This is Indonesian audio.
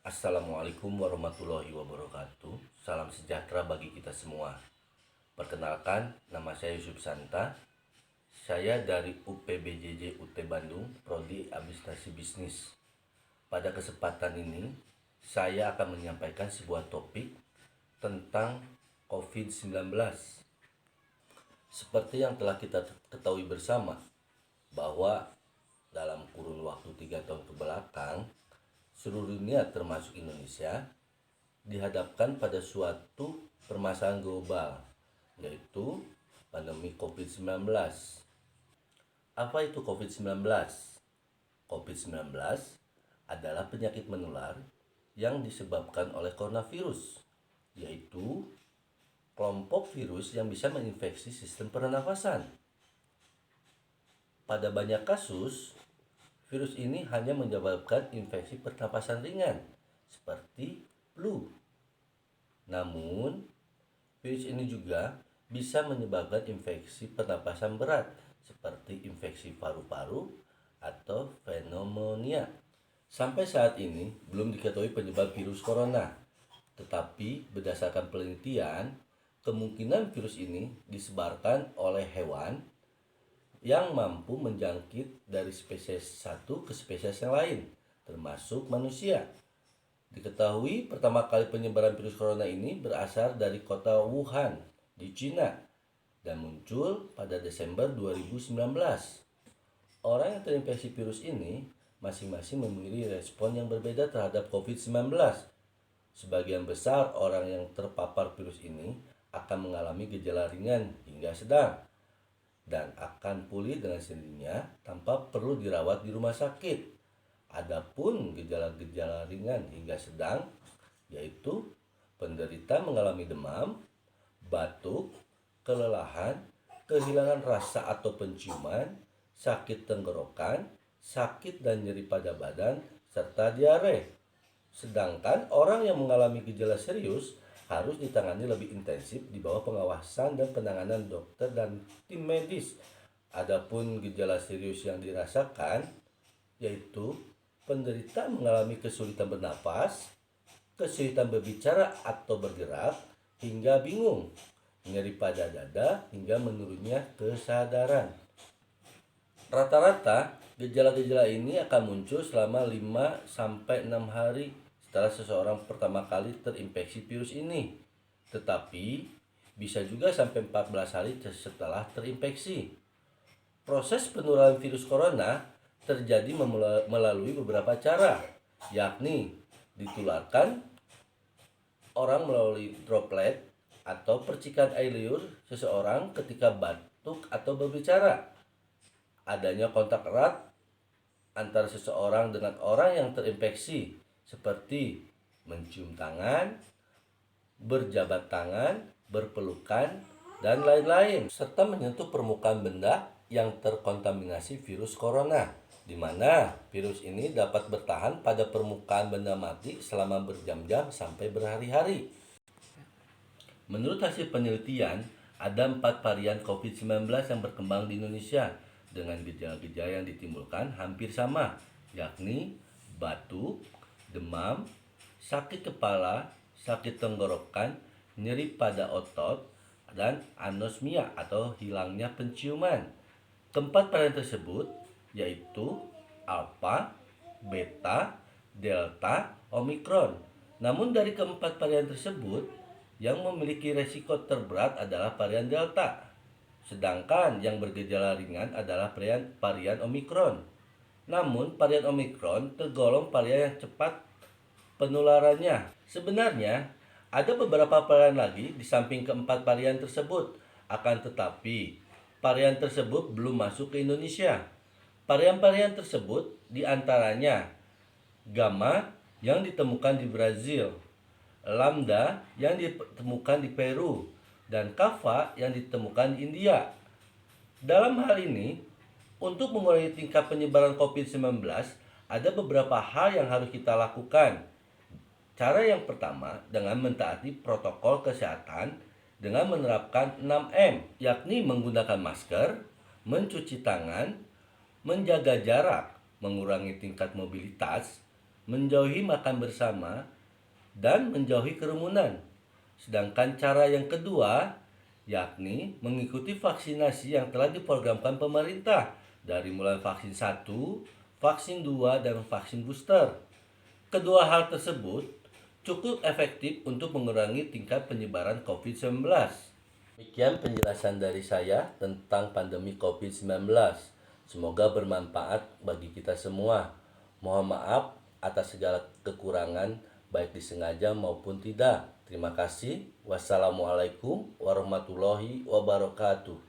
Assalamualaikum warahmatullahi wabarakatuh. Salam sejahtera bagi kita semua. Perkenalkan, nama saya Yusuf Santa. Saya dari UPBJJ UT Bandung, Prodi Administrasi Bisnis. Pada kesempatan ini, saya akan menyampaikan sebuah topik tentang COVID-19. Seperti yang telah kita ketahui bersama, bahwa dalam kurun waktu 3 tahun ke belakang, seluruh dunia termasuk Indonesia dihadapkan pada suatu permasalahan global, yaitu pandemi COVID-19. Apa itu COVID-19? COVID-19 adalah penyakit menular yang disebabkan oleh coronavirus, yaitu kelompok virus yang bisa menginfeksi sistem pernafasan. Pada banyak kasus, virus ini hanya menyebabkan infeksi pernapasan ringan, seperti flu. Namun, virus ini juga bisa menyebabkan infeksi pernapasan berat, seperti infeksi paru-paru atau pneumonia. Sampai saat ini, belum diketahui penyebab virus corona. Tetapi, berdasarkan penelitian, kemungkinan virus ini disebarkan oleh hewan yang mampu menjangkit dari spesies satu ke spesies yang lain, termasuk manusia. Diketahui pertama kali penyebaran virus corona ini berasal dari kota Wuhan di Cina dan muncul pada Desember 2019. Orang yang terinfeksi virus ini masing-masing memiliki respon yang berbeda terhadap COVID-19. Sebagian besar orang yang terpapar virus ini akan mengalami gejala ringan hingga sedang dan akan pulih dengan sendirinya tanpa perlu dirawat di rumah sakit. Adapun gejala-gejala ringan hingga sedang yaitu penderita mengalami demam, batuk, kelelahan, kehilangan rasa atau penciuman, sakit tenggorokan, sakit dan nyeri pada badan, serta diare. Sedangkan orang yang mengalami gejala serius harus ditangani lebih intensif di bawah pengawasan dan penanganan dokter dan tim medis. Adapun gejala serius yang dirasakan yaitu penderita mengalami kesulitan bernapas, kesulitan berbicara atau bergerak, hingga bingung, nyeri pada dada, hingga menurunnya kesadaran. Rata-rata gejala-gejala ini akan muncul selama 5-6 hari setelah seseorang pertama kali terinfeksi virus ini. Tetapi bisa juga sampai 14 hari setelah terinfeksi. Proses penularan virus corona terjadi melalui beberapa cara, yakni ditularkan orang melalui droplet atau percikan air liur seseorang ketika batuk atau berbicara, adanya kontak erat antara seseorang dengan orang yang terinfeksi, seperti mencium tangan, berjabat tangan, berpelukan, dan lain-lain, serta menyentuh permukaan benda yang terkontaminasi virus corona, di mana virus ini dapat bertahan pada permukaan benda mati selama berjam-jam sampai berhari-hari. Menurut hasil penelitian, ada 4 varian COVID-19 yang berkembang di Indonesia dengan gejala-gejala yang ditimbulkan hampir sama, yakni batuk, demam, sakit kepala, sakit tenggorokan, nyeri pada otot, dan anosmia atau hilangnya penciuman. Keempat varian tersebut yaitu Alpha, Beta, Delta, Omicron. Namun dari keempat varian tersebut, yang memiliki resiko terberat adalah varian Delta. Sedangkan yang bergejala ringan adalah varian Omicron. Namun varian Omicron tergolong varian yang cepat penularannya. Sebenarnya ada beberapa varian lagi di samping keempat varian tersebut. Akan tetapi varian tersebut belum masuk ke Indonesia. Varian-varian tersebut diantaranya Gamma yang ditemukan di Brazil, Lambda yang ditemukan di Peru, dan Kappa yang ditemukan di India. Dalam hal ini, untuk mengurangi tingkat penyebaran COVID-19, ada beberapa hal yang harus kita lakukan. Cara yang pertama dengan mentaati protokol kesehatan dengan menerapkan 6M, yakni menggunakan masker, mencuci tangan, menjaga jarak, mengurangi tingkat mobilitas, menjauhi makan bersama, dan menjauhi kerumunan. Sedangkan cara yang kedua, yakni mengikuti vaksinasi yang telah diprogramkan pemerintah dari mulai vaksin 1, vaksin 2, dan vaksin booster. Kedua hal tersebut cukup efektif untuk mengurangi tingkat penyebaran COVID-19. Demikian penjelasan dari saya tentang pandemi COVID-19. Semoga bermanfaat bagi kita semua. Mohon maaf atas segala kekurangan, baik disengaja maupun tidak. Terima kasih. Wassalamualaikum warahmatullahi wabarakatuh.